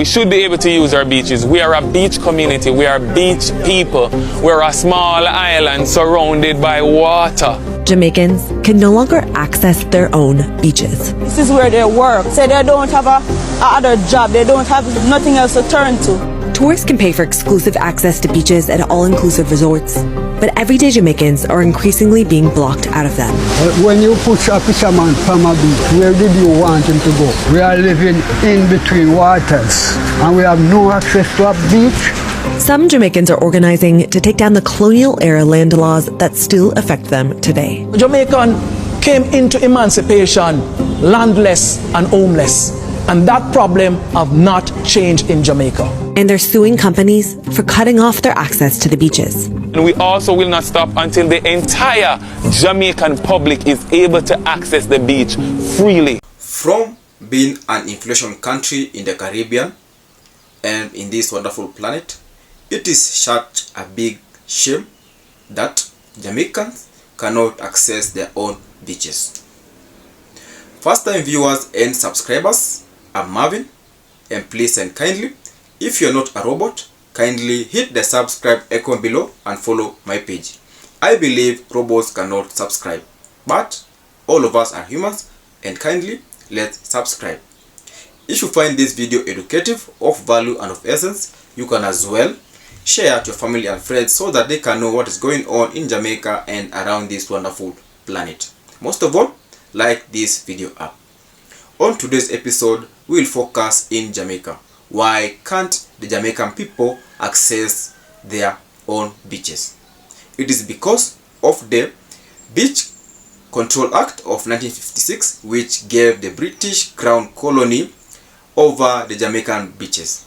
We should be able to use our beaches. We are a beach community. We are beach people. We're a small island surrounded by water. Jamaicans can no longer access their own beaches. This is where they work. Say they don't have a other job. They don't have nothing else to turn to. Tourists can pay for exclusive access to beaches at all-inclusive resorts, but everyday Jamaicans are increasingly being blocked out of them. When you push a fisherman from a beach, where did you want him to go? We are living in between waters, and we have no access to a beach. Some Jamaicans are organizing to take down the colonial-era land laws that still affect them today. Jamaican came into emancipation landless and homeless, and that problem have not changed in Jamaica. And they're suing companies for cutting off their access to the beaches. And we also will not stop until the entire Jamaican public is able to access the beach freely. From being an inflation country in the Caribbean and in this wonderful planet, it is such a big shame that Jamaicans cannot access their own beaches. First time viewers and subscribers, I'm Marvin, and please and kindly, if you're not a robot, kindly hit the subscribe icon below and follow my page. I believe robots cannot subscribe, but all of us are humans, and kindly let's subscribe. If you find this video educative, of value and of essence, you can as well share it to your family and friends so that they can know what is going on in Jamaica and around this wonderful planet. Most of all, like this video up. On today's episode, we will focus in Jamaica. Why can't the Jamaican people access their own beaches? It is because of the Beach Control Act of 1956, which gave the British Crown colony over the Jamaican beaches.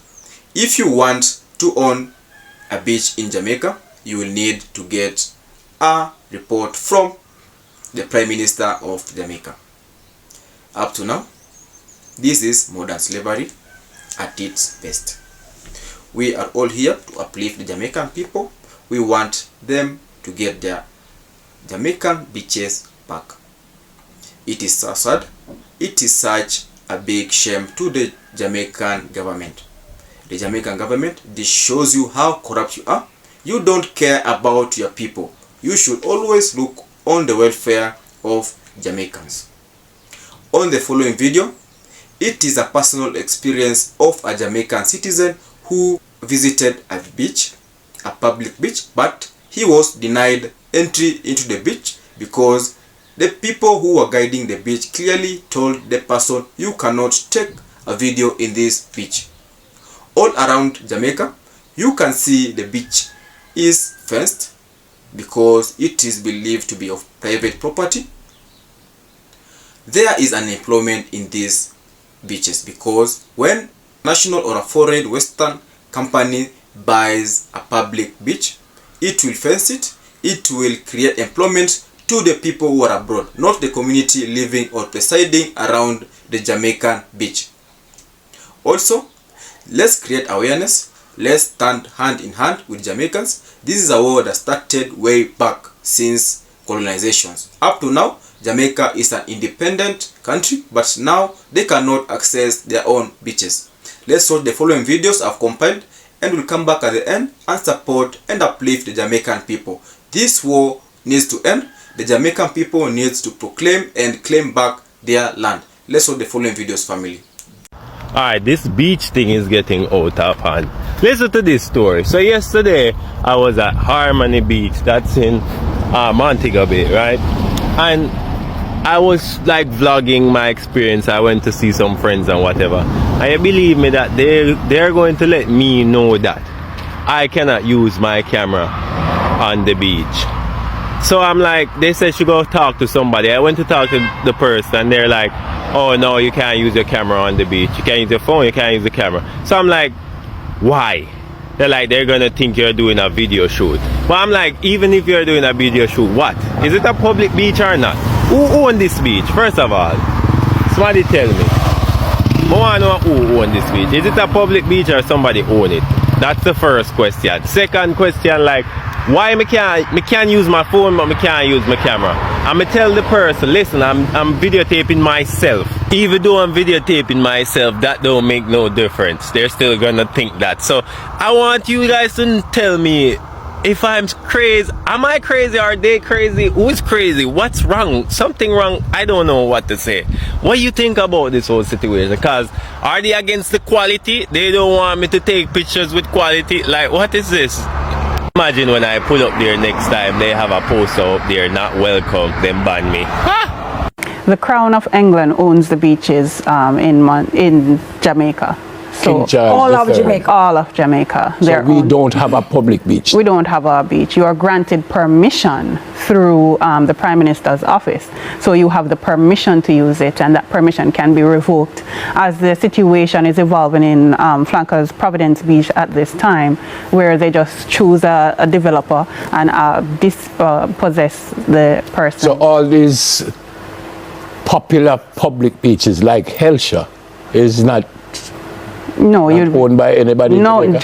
If you want to own a beach in Jamaica, you will need to get a report from the Prime Minister of Jamaica. Up to now, this is modern slavery at its best. We are all here to uplift the Jamaican people. We want them to get their Jamaican beaches back. It is so sad. It is such a big shame to the Jamaican government. The Jamaican government, this shows you how corrupt you are. You don't care about your people. You should always look on the welfare of Jamaicans. On the following video, it is a personal experience of a Jamaican citizen who visited a beach, a public beach, but he was denied entry into the beach because the people who were guiding the beach clearly told the person, you cannot take a video in this beach. All around Jamaica, you can see the beach is fenced because it is believed to be of private property. There is unemployment in these beaches because when national or a foreign western company buys a public beach, it will fence it. It will create employment to the people who are abroad, not the community living or residing around the Jamaican beach. Also, let's create awareness. Let's stand hand in hand with Jamaicans. This is a war that started way back since colonizations. Up to now, Jamaica is an independent country, but now they cannot access their own beaches. Let's watch the following videos I've compiled, and we'll come back at the end and support and uplift the Jamaican people. This war needs to end. The Jamaican people needs to proclaim and claim back their land. Let's watch the following videos, family. Alright, this beach thing is getting out of hand. Listen to this story. So yesterday, I was at Harmony Beach. That's in Montego Bay, right? And I was like vlogging my experience. I went to see some friends and whatever. And you believe me that they're going to let me know that I cannot use my camera on the beach. So I'm like, they said she go talk to somebody. I went to talk to the person and they're like, oh no, you can't use your camera on the beach. You can't use your phone, you can't use the camera. So I'm like, why? They're like, they're gonna think you're doing a video shoot. But I'm like, even if you're doing a video shoot, what? Is it a public beach or not? Who owns this beach? First of all, somebody tell me. I want to know who owns this beach. Is it a public beach or somebody own it? That's the first question. Second question, like, Why me can't use my phone, but me can't use my camera? I'ma tell the person, listen, I'm videotaping myself. Even though I'm videotaping myself, that don't make no difference. They're still gonna think that. So I want you guys to tell me if I'm crazy. Am I crazy? Are they crazy? Who's crazy? What's wrong? Something wrong? I don't know what to say. What do you think about this whole situation? Because are they against the quality? They don't want me to take pictures with quality? Like, what is this? Imagine when I pull up there next time, they have a poster up there, not welcome, then ban me. Ha! The Crown of England owns the beaches in Jamaica. So all of Jamaica. All of Jamaica. So we don't have a public beach. We don't have a beach. You are granted permission through the Prime Minister's office. So you have the permission to use it, and that permission can be revoked. As the situation is evolving in Flanker's Providence Beach at this time, where they just choose a developer and dispossess the person. So all these popular public beaches like Hellshire is not owned by anybody? No, no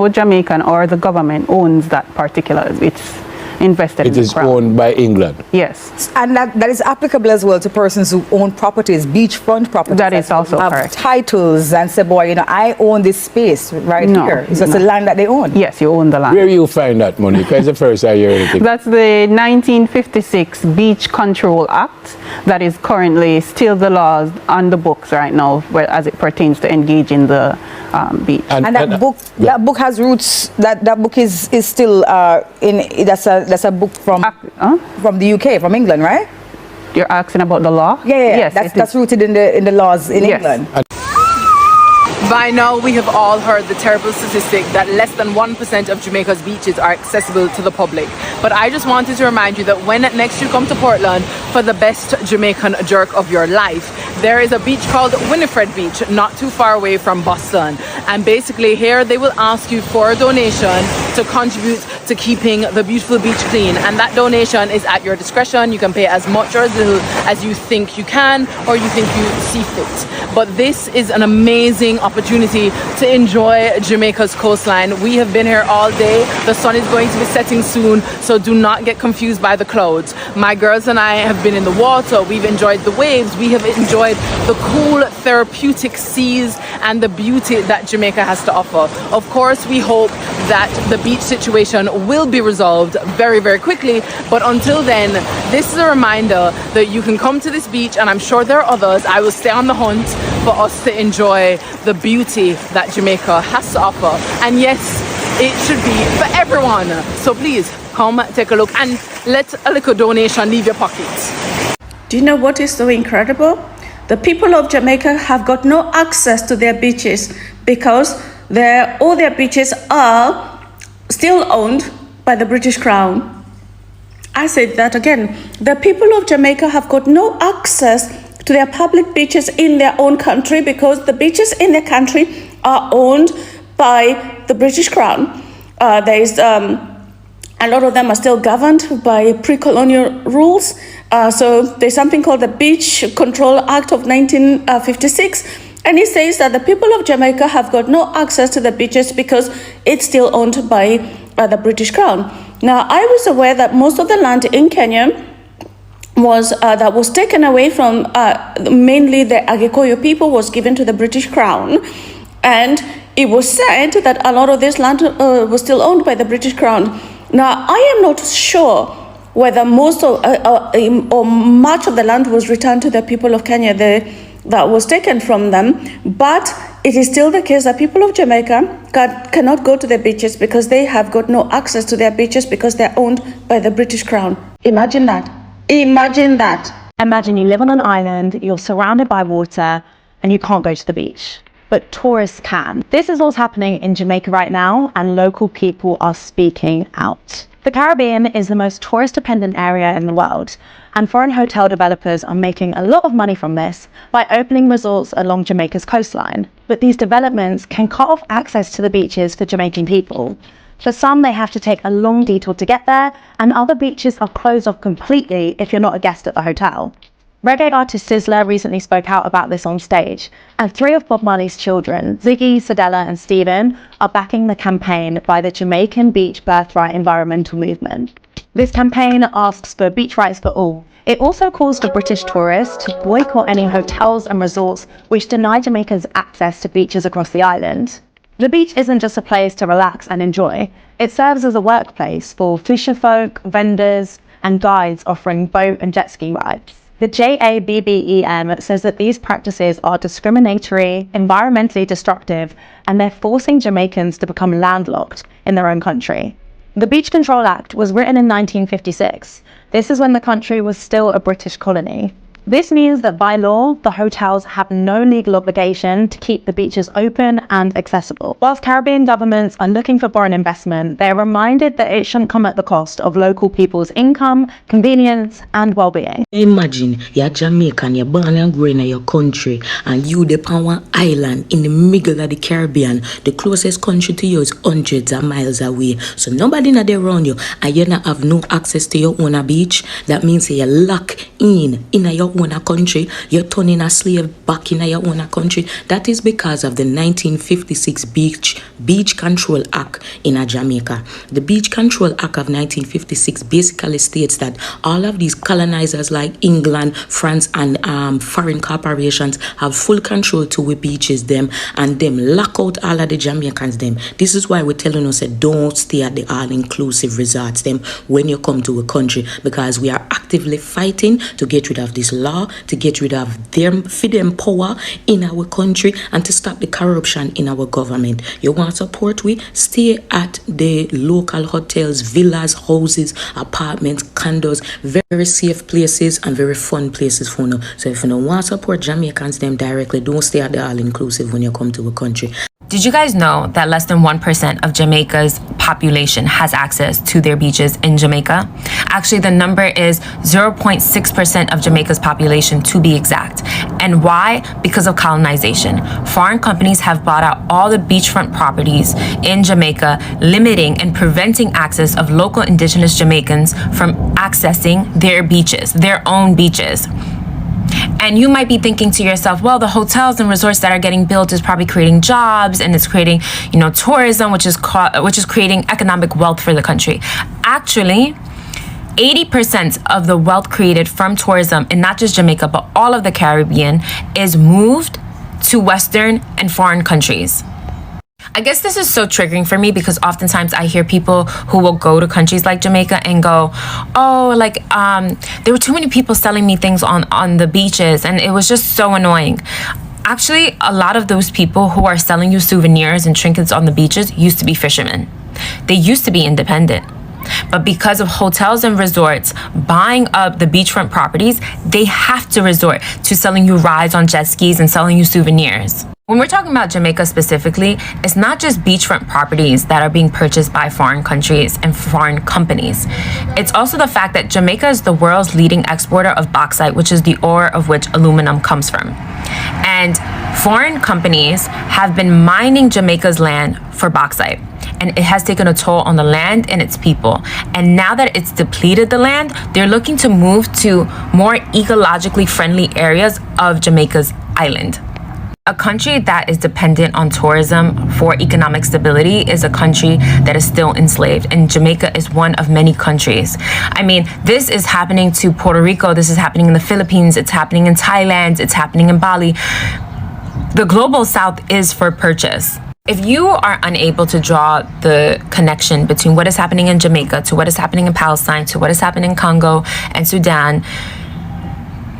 Jamaican or the government owns that particular. It's invested in the Crown. It is owned by England? Yes. And that is applicable as well to persons who own properties, beachfront properties. That is also correct. Titles and say, boy, I own this space right here. It's just the land that they own. Yes, you own the land. Where you find that money? Because the first I hear anything. That's the 1956 Beach Control Act that is currently still the laws on the books right now, as it pertains to engaging the beach. And that book has roots. That book is still that's a book from the UK, from England, right? You're asking about the law? Yeah. Yes, that's rooted in the laws in England. By now, we have all heard the terrible statistic that less than 1% of Jamaica's beaches are accessible to the public. But I just wanted to remind you that when next you come to Portland for the best Jamaican jerk of your life, there is a beach called Winifred Beach, not too far away from Boston. And basically here they will ask you for a donation to contribute to keeping the beautiful beach clean. And that donation is at your discretion. You can pay as much or as little as you think you can or you think you see fit. But this is an amazing opportunity to enjoy Jamaica's coastline. We have been here all day. The sun is going to be setting soon, so do not get confused by the clouds. My girls and I have been in the water. We've enjoyed the waves. We have enjoyed the cool, therapeutic seas and the beauty that Jamaica has to offer. Of course, we hope that the beach situation will be resolved very, very quickly. But until then, this is a reminder that you can come to this beach, and I'm sure there are others. I will stay on the hunt for us to enjoy the beauty that Jamaica has to offer. And yes, it should be for everyone. So please come take a look and let a little donation leave your pockets. Do you know what is so incredible? The people of Jamaica have got no access to their beaches because all their beaches are still owned by the British Crown. I said that again. The people of Jamaica have got no access to their public beaches in their own country because the beaches in their country are owned by the British Crown. A lot of them are still governed by pre-colonial rules. So there's something called the Beach Control Act of 1956. And it says that the people of Jamaica have got no access to the beaches because it's still owned by the British Crown. Now, I was aware that most of the land in Kenya that was taken away from mainly the Agikuyu people was given to the British Crown. And it was said that a lot of this land was still owned by the British Crown. Now, I am not sure whether most of or much of the land was returned to the people of Kenya that was taken from them, but it is still the case that people of Jamaica cannot go to the beaches because they have got no access to their beaches because they're owned by the British Crown. Imagine that. Imagine that. Imagine you live on an island, you're surrounded by water, and you can't go to the beach. But tourists can. This is what's happening in Jamaica right now, and local people are speaking out. The Caribbean is the most tourist-dependent area in the world, and foreign hotel developers are making a lot of money from this by opening resorts along Jamaica's coastline. But these developments can cut off access to the beaches for Jamaican people. For some, they have to take a long detour to get there, and other beaches are closed off completely if you're not a guest at the hotel. Reggae artist Sizzler recently spoke out about this on stage, and 3 of Bob Marley's children, Ziggy, Sadella and Stephen, are backing the campaign by the Jamaican Beach Birthright environmental movement. This campaign asks for beach rights for all. It also calls for British tourists to boycott any hotels and resorts which deny Jamaicans access to beaches across the island. The beach isn't just a place to relax and enjoy, it serves as a workplace for fisherfolk, vendors and guides offering boat and jet ski rides. The JABBEM says that these practices are discriminatory, environmentally destructive, and they're forcing Jamaicans to become landlocked in their own country. The Beach Control Act was written in 1956. This is when the country was still a British colony. This means that by law, the hotels have no legal obligation to keep the beaches open and accessible. Whilst Caribbean governments are looking for foreign investment, they're reminded that it shouldn't come at the cost of local people's income, convenience, and well-being. Imagine you're Jamaican, you're born and grown in your country, and you live on one island in the middle of the Caribbean. The closest country to you is hundreds of miles away. So nobody not there around you, and you not have no access to your own beach. That means you're locked in your own country. You're turning a slave back in your own country. That is because of the 1956 Beach Control Act in Jamaica. The Beach Control Act of 1956 basically states that all of these colonizers like England, France and foreign corporations have full control to we beaches them, and them lock out all of the Jamaicans them. This is why we're telling us that don't stay at the all-inclusive resorts them when you come to a country, because we are actively fighting to get rid of this law, to get rid of them, feed them power in our country, and to stop the corruption in our government. You want support? We stay at the local hotels, villas, houses, apartments, condos, very safe places and very fun places for now. So if you don't want to support Jamaicans them directly, don't stay at the all-inclusive when you come to a country. Did you guys know that less than 1% of Jamaica's population has access to their beaches in Jamaica? Actually, the number is 0.6% of Jamaica's population to be exact. And why? Because of colonization. Foreign companies have bought out all the beachfront properties in Jamaica, limiting and preventing access of local indigenous Jamaicans from accessing their beaches, their own beaches. And you might be thinking to yourself, well, the hotels and resorts that are getting built is probably creating jobs and it's creating, tourism, which is creating economic wealth for the country. Actually, 80% of the wealth created from tourism in not just Jamaica, but all of the Caribbean is moved to Western and foreign countries. I guess this is so triggering for me because oftentimes I hear people who will go to countries like Jamaica and go, oh, there were too many people selling me things on the beaches and it was just so annoying. Actually, a lot of those people who are selling you souvenirs and trinkets on the beaches used to be fishermen. They used to be independent. But because of hotels and resorts buying up the beachfront properties, they have to resort to selling you rides on jet skis and selling you souvenirs. When we're talking about Jamaica specifically, it's not just beachfront properties that are being purchased by foreign countries and foreign companies. It's also the fact that Jamaica is the world's leading exporter of bauxite, which is the ore of which aluminum comes from. And foreign companies have been mining Jamaica's land for bauxite. And it has taken a toll on the land and its people. And now that it's depleted the land, they're looking to move to more ecologically friendly areas of Jamaica's island. A country that is dependent on tourism for economic stability is a country that is still enslaved, and Jamaica is one of many countries. I mean, this is happening to Puerto Rico, this is happening in the Philippines, it's happening in Thailand, it's happening in Bali. The global south is for purchase. If you are unable to draw the connection between what is happening in Jamaica to what is happening in Palestine to what is happening in Congo and Sudan,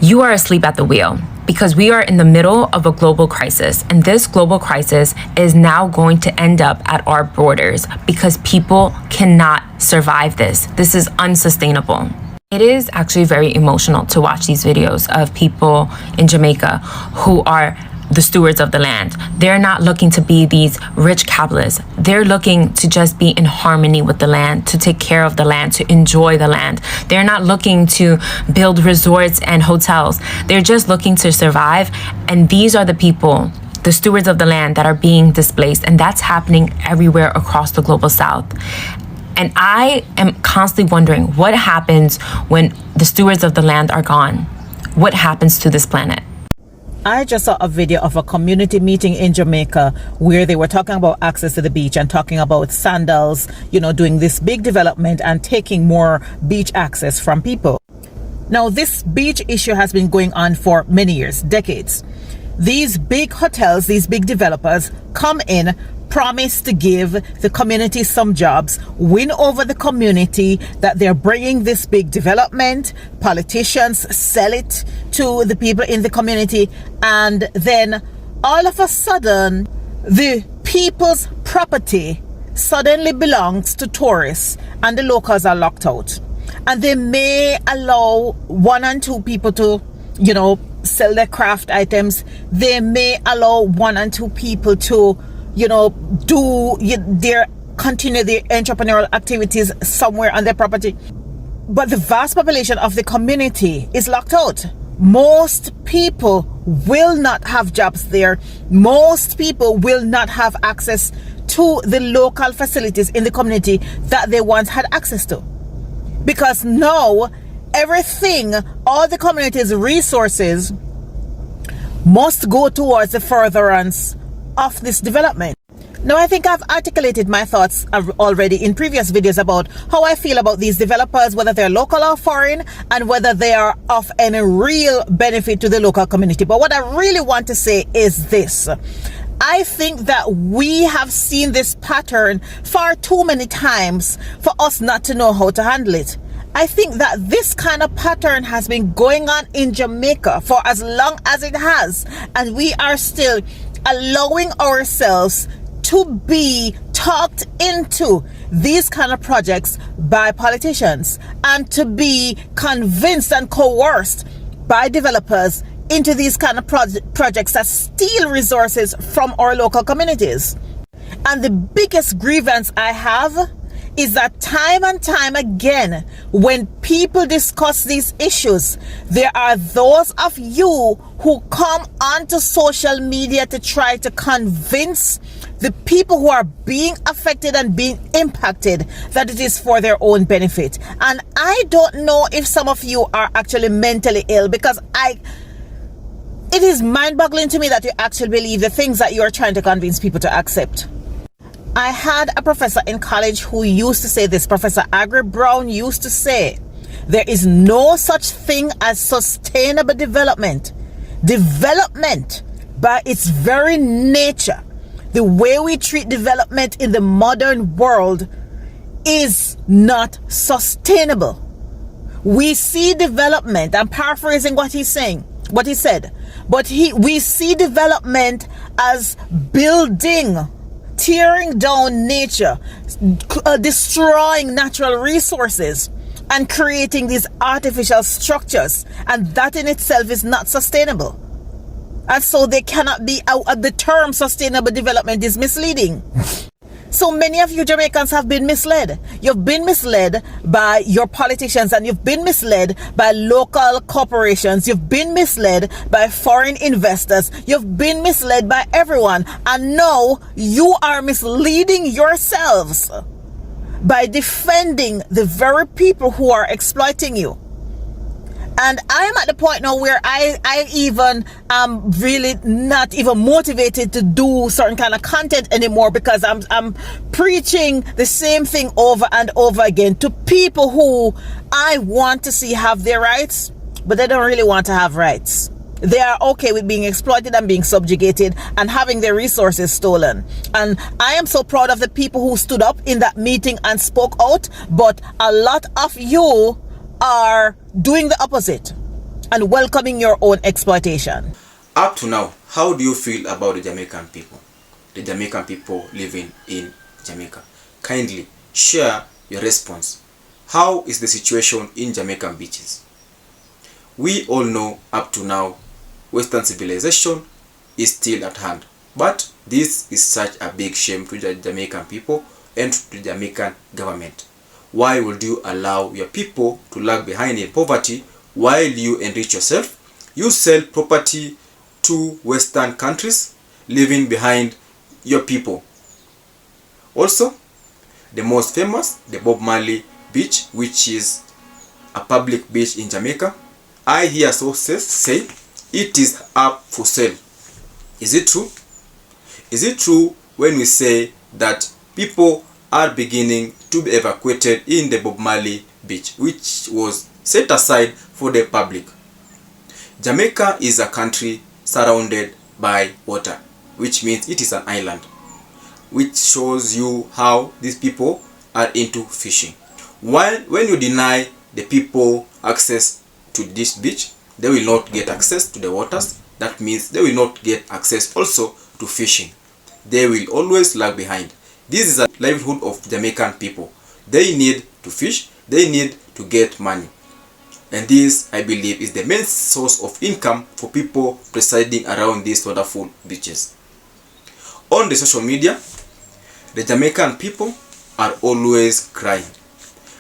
you are asleep at the wheel. Because we are in the middle of a global crisis, and this global crisis is now going to end up at our borders because people cannot survive this. This is unsustainable. It is actually very emotional to watch these videos of people in Jamaica who are the stewards of the land. They're not looking to be these rich capitalists. They're looking to just be in harmony with the land, to take care of the land, to enjoy the land. They're not looking to build resorts and hotels. They're just looking to survive. And these are the people, the stewards of the land, that are being displaced. And that's happening everywhere across the global south. And I am constantly wondering what happens when the stewards of the land are gone. what happens to this planet. I just saw a video of a community meeting in Jamaica where they were talking about access to the beach and talking about Sandals, doing this big development and taking more beach access from people. Now, this beach issue has been going on for many years, decades. These big hotels, these big developers come in, promise to give the community some jobs, win over the community that they're bringing this big development. Politicians sell it to the people in the community, and then all of a sudden the people's property suddenly belongs to tourists and the locals are locked out. And they may allow 1 and 2 people to sell their craft items. They may allow 1 and 2 people to continue their entrepreneurial activities somewhere on their property. But the vast population of the community is locked out. Most people will not have jobs there. Most people will not have access to the local facilities in the community that they once had access to. Because now everything, all the community's resources must go towards the furtherance of this development. Now, I think I've articulated my thoughts already in previous videos about how I feel about these developers, whether they're local or foreign, and whether they are of any real benefit to the local community. But what I really want to say is this. I think that we have seen this pattern far too many times for us not to know how to handle it. I think that this kind of pattern has been going on in Jamaica for as long as it has, and we are still allowing ourselves to be talked into these kind of projects by politicians and to be convinced and coerced by developers into these kind of projects that steal resources from our local communities. And the biggest grievance I have is that time and time again, when people discuss these issues, there are those of you who come onto social media to try to convince the people who are being affected and being impacted that it is for their own benefit. And I don't know if some of you are actually mentally ill, because it is mind-boggling to me that you actually believe the things that you are trying to convince people to accept. I had a professor in college who used to say this. Professor Agri Brown used to say, there is no such thing as sustainable development. Development, by its very nature, the way we treat development in the modern world, is not sustainable. We see development, I'm paraphrasing what he said, but we see development as building, tearing down nature, destroying natural resources, and creating these artificial structures, and that in itself is not sustainable. And so they cannot be out. The term sustainable development is misleading. So many of you Jamaicans have been misled. You've been misled by your politicians, and you've been misled by local corporations. You've been misled by foreign investors. You've been misled by everyone. And now you are misleading yourselves by defending the very people who are exploiting you. And I am at the point now where I even am really not even motivated to do certain kind of content anymore, because I'm preaching the same thing over and over again to people who I want to see have their rights, but they don't really want to have rights. They are okay with being exploited and being subjugated and having their resources stolen. And I am so proud of the people who stood up in that meeting and spoke out, but a lot of you are doing the opposite and welcoming your own exploitation. Up to now, how do you feel about the Jamaican people? The Jamaican people living in Jamaica? Kindly share your response. How is the situation in Jamaican beaches? We all know up to now, Western civilization is still at hand. But this is such a big shame to the Jamaican people and to the Jamaican government. Why would you allow your people to lag behind in poverty while you enrich yourself? You sell property to Western countries, leaving behind your people. Also, the most famous, the Bob Marley beach, which is a public beach in Jamaica, I hear sources say it is up for sale. Is it true? Is it true when we say that people are beginning to be evacuated in the Bob Marley beach, which was set aside for the public? Jamaica is a country surrounded by water, which means it is an island, which shows you how these people are into fishing. While when you deny the people access to this beach, they will not get access to the waters. That means they will not get access also to fishing. They will always lag behind. This is a livelihood of Jamaican people. They need to fish, they need to get money. And this, I believe, is the main source of income for people residing around these wonderful beaches. On the social media, the Jamaican people are always crying.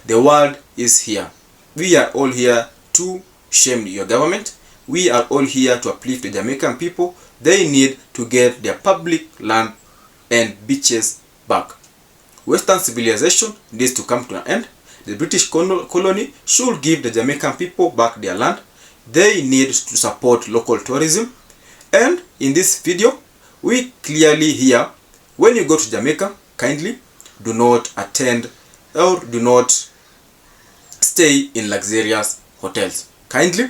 The world is here. We are all here to shame your government. We are all here to uplift the Jamaican people. They need to get their public land and beaches back. Western civilization needs to come to an end. The British colony should give the Jamaican people back their land. They need to support local tourism. And in this video, we clearly hear, when you go to Jamaica, kindly do not attend or do not stay in luxurious hotels. Kindly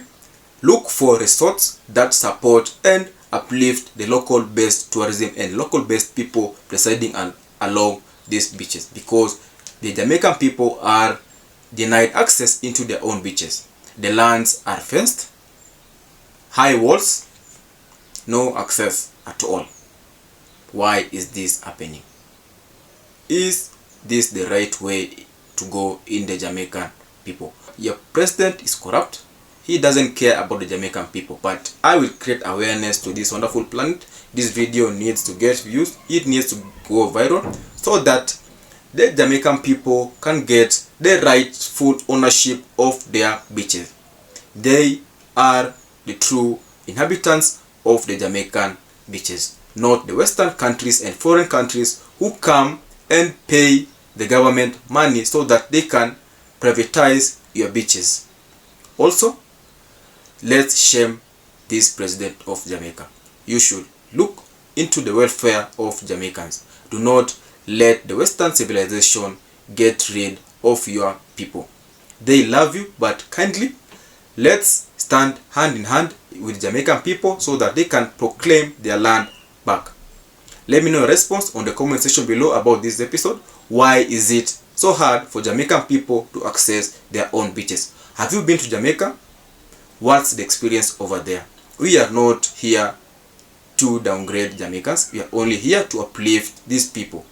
look for resorts that support and uplift the local based tourism and local based people residing along these beaches, because the Jamaican people are denied access into their own beaches. The lands are fenced, high walls, no access at all. Why is this happening? Is this the right way to go in the Jamaican people? Your president is corrupt. He doesn't care about the Jamaican people, but I will create awareness to this wonderful planet. This video needs to get views. It needs to go viral so that the Jamaican people can get the rightful ownership of their beaches. They are the true inhabitants of the Jamaican beaches, not the Western countries and foreign countries who come and pay the government money so that they can privatize your beaches. Also, let's shame this president of Jamaica. You should look into the welfare of Jamaicans. Do not let the Western civilization get rid of your people. They love you, but kindly let's stand hand in hand with Jamaican people so that they can proclaim their land back. Let me know your response on the comment section below about this episode. Why is it so hard for Jamaican people to access their own beaches? Have you been to Jamaica? What's the experience over there? We are not here to downgrade Jamaicans. We are only here to uplift these people.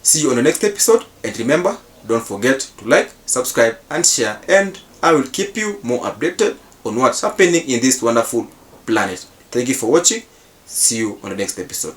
See you on the next episode, and remember, don't forget to like, subscribe and share, and I will keep you more updated on what's happening in this wonderful planet. Thank you for watching. See you on the next episode.